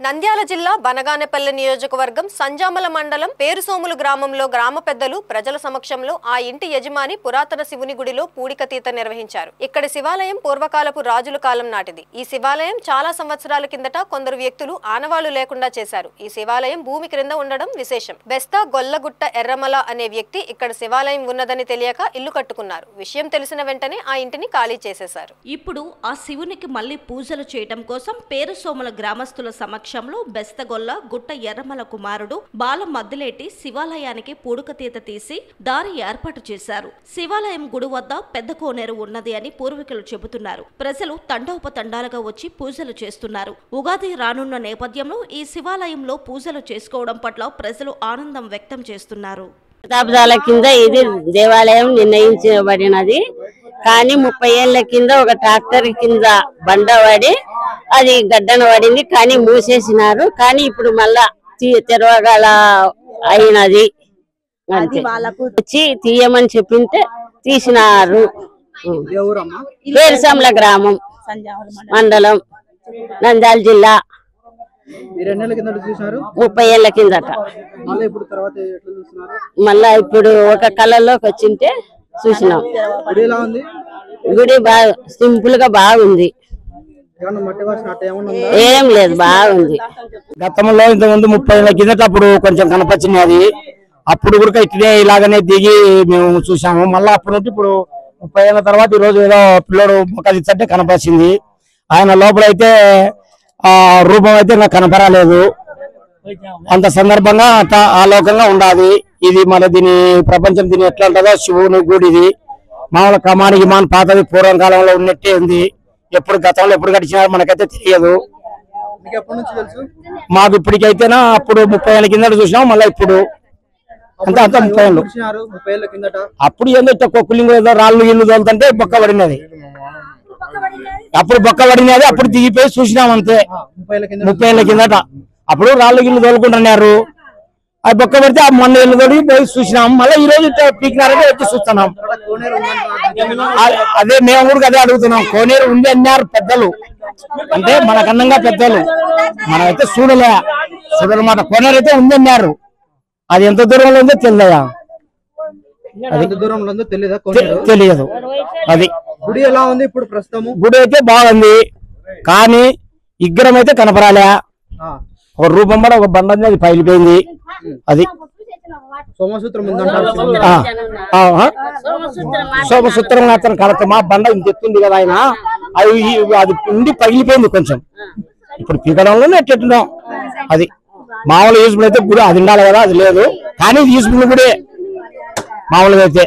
నంద్యాల జిల్లా బనగానపల్లి నియోజకవర్గం సంజామల మండలం పేరుసోములు గ్రామంలో గ్రామ పెద్దలు ప్రజల సమక్షంలో ఆ ఇంటి యజమాని పురాతన శివుని గుడిలో పూడికతీత నిర్వహించారు. ఇక్కడి శివాలయం పూర్వకాలపు రాజుల కాలం నాటిది. ఈ శివాలయం చాలా సంవత్సరాల కిందట కొందరు వ్యక్తులు ఆనవాళ్లు లేకుండా చేశారు. ఈ శివాలయం భూమి క్రింద ఉండడం విశేషం. బెస్తా గొల్లగుట్ట ఎర్రమల అనే వ్యక్తి ఇక్కడ శివాలయం ఉన్నదని తెలియక ఇల్లు కట్టుకున్నారు. విషయం తెలిసిన వెంటనే ఆ ఇంటిని ఖాళీ చేసేశారు. ఇప్పుడు ఆ శివునికి మళ్లీ పూజలు చేయడం కోసం పేరుసోముల గ్రామస్తుల సమక్షంలో బెస్తగొల్ల గుట్ట ఎర్రమల కుమారుడు బాల మద్దిలేటి శివాలయానికి పూడుకతీత తీసి దారి ఏర్పాటు చేశారు. శివాలయం గుడి వద్ద పెద్ద కోనేరు ఉన్నది అని పూర్వీకులు చెబుతున్నారు. ప్రజలు తండోపతండాలుగా వచ్చి పూజలు చేస్తున్నారు. ఉగాది రానున్న నేపథ్యంలో ఈ శివాలయంలో పూజలు చేసుకోవడం పట్ల ప్రజలు ఆనందం వ్యక్తం చేస్తున్నారు. శతాబ్దాల కింద ఇది దేవాలయం నిర్ణయించబడినది. కానీ 30 ఏళ్ల కింద ఒక ట్రాక్టర్ కింద బండవాడి అది గడ్డన పడింది. కానీ మూసేసినారు. కానీ ఇప్పుడు మళ్ళా తెరవగల అయినది. వచ్చి తీయమని చెప్పింటే తీసినారు. పేరుసోముల గ్రామం, మండలం, నంద్యాల జిల్లా. 30 ఏళ్ల కిందట. మళ్ళా ఇప్పుడు ఒక కళలోకి వచ్చింటే చూసినాం. గుడి బాగా సింపుల్ గా బాగుంది. ఏం లేదు, బాగుంది. గతంలో ఇంతకుముందు 30 ఏళ్ల కిందట అప్పుడు కొంచెం కనపచ్చినది. అప్పుడు కూడా ఇట్లే ఇలాగనే దిగి మేము చూసాము. మళ్ళీ అప్పుడు నుండి ఇప్పుడు 30 ఏళ్ల తర్వాత ఈ రోజు ఏదో పిల్లడు మొక్కదిచ్చంటే కనపచ్చింది. ఆయన లోపలైతే ఆ రూపం అయితే నాకు కనపరాలేదు. అంత సందర్భంగా ఆలోకంగా ఉండాలి. ఇది మన దీని ప్రపంచం దీని ఎట్లా ఉంటుందో శివుని గుడి. ఇది మామూలు కమానికి పాతది పూర్వం కాలంలో ఉన్నట్టే ఉంది. ఎప్పుడు గతంలో ఎప్పుడు కట్టించినారో మనకైతే తెలియదు. మాకు ఇప్పటికైతేనా అప్పుడు 30 ఏళ్ల కింద చూసినాం. మళ్ళీ ఇప్పుడు అంత 30 ఏళ్ళు. అప్పుడు ఏందో కొక్కులింగు ఏదో రాళ్ళు ఇల్లు తోలుతుంటే బొక్క పడినది. అప్పుడు బొక్క పడినది. అప్పుడు దిగిపోయి చూసినాం అంతే. 30 ఏళ్ల కిందట అప్పుడు రాళ్ళు గిల్లు తోలుకుంటున్నారు. అది బొక్క పడితే ఆ మొన్న ఇల్లు తోడి పోయి చూసినాం. మళ్ళీ ఈ రోజు పీకినారని వచ్చి చూస్తున్నాం. అదే మేము కూడా అదే అడుగుతున్నాం. కోనేరు ఉంది అన్నారు పెద్దలు, అంటే మనకన్నంగా పెద్దలు. మనమైతే చూడమాట. కోనేరు అయితే ఉంది అన్నారు. అది ఎంత దూరంలో ఉందో తెలియదా? తెలియదు. అది గుడి ఎలా ఉంది ఇప్పుడు ప్రస్తుతం? గుడి అయితే బాగుంది. కానీ విగ్రహం అయితే కనపరాలే. ఒక రూపం కూడా ఒక బండ అది పైలిపోయింది. అది సోమసూత్రం అతను కరెక్ట్. మా బండ ఇంత ఎత్తుంది కదా ఆయన, అది ఉండి పగిలిపోయింది కొంచెం. ఇప్పుడు పీకడంలోనే ఎట్టెట్టున్నాం. అది మామూలు యూజ్ఫుల్ అయితే గుడి అది ఉండాలి కదా, అది లేదు. కానీ యూజ్ఫుల్ గుడే మామూలుగా అయితే.